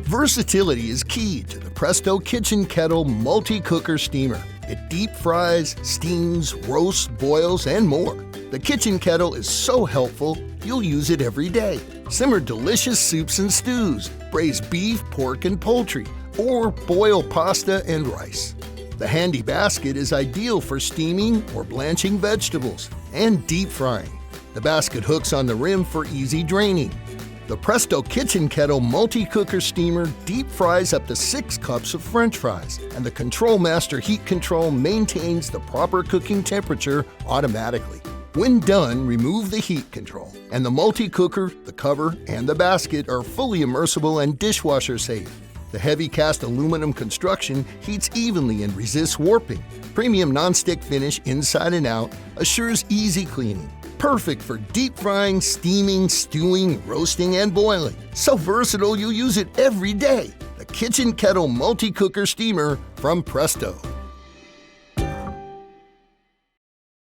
Versatility is key to the Presto Kitchen Kettle multi-cooker steamer. It deep fries, steams, roasts, boils, and more. The kitchen kettle is so helpful, you'll use it every day. Simmer delicious soups and stews, braise beef, pork, and poultry, or boil pasta and rice. The handy basket is ideal for steaming or blanching vegetables and deep frying. The basket hooks on the rim for easy draining. The Presto Kitchen Kettle multi-cooker steamer deep fries up to 6 cups of French fries, and the Control Master heat control maintains the proper cooking temperature automatically. When done, remove the heat control, and the multi-cooker, the cover, and the basket are fully immersible and dishwasher safe. The heavy cast aluminum construction heats evenly and resists warping. Premium nonstick finish inside and out assures easy cleaning. Perfect for deep frying, steaming, stewing, roasting, and boiling. So versatile you'll use it every day. The Kitchen Kettle Multi-Cooker Steamer from Presto.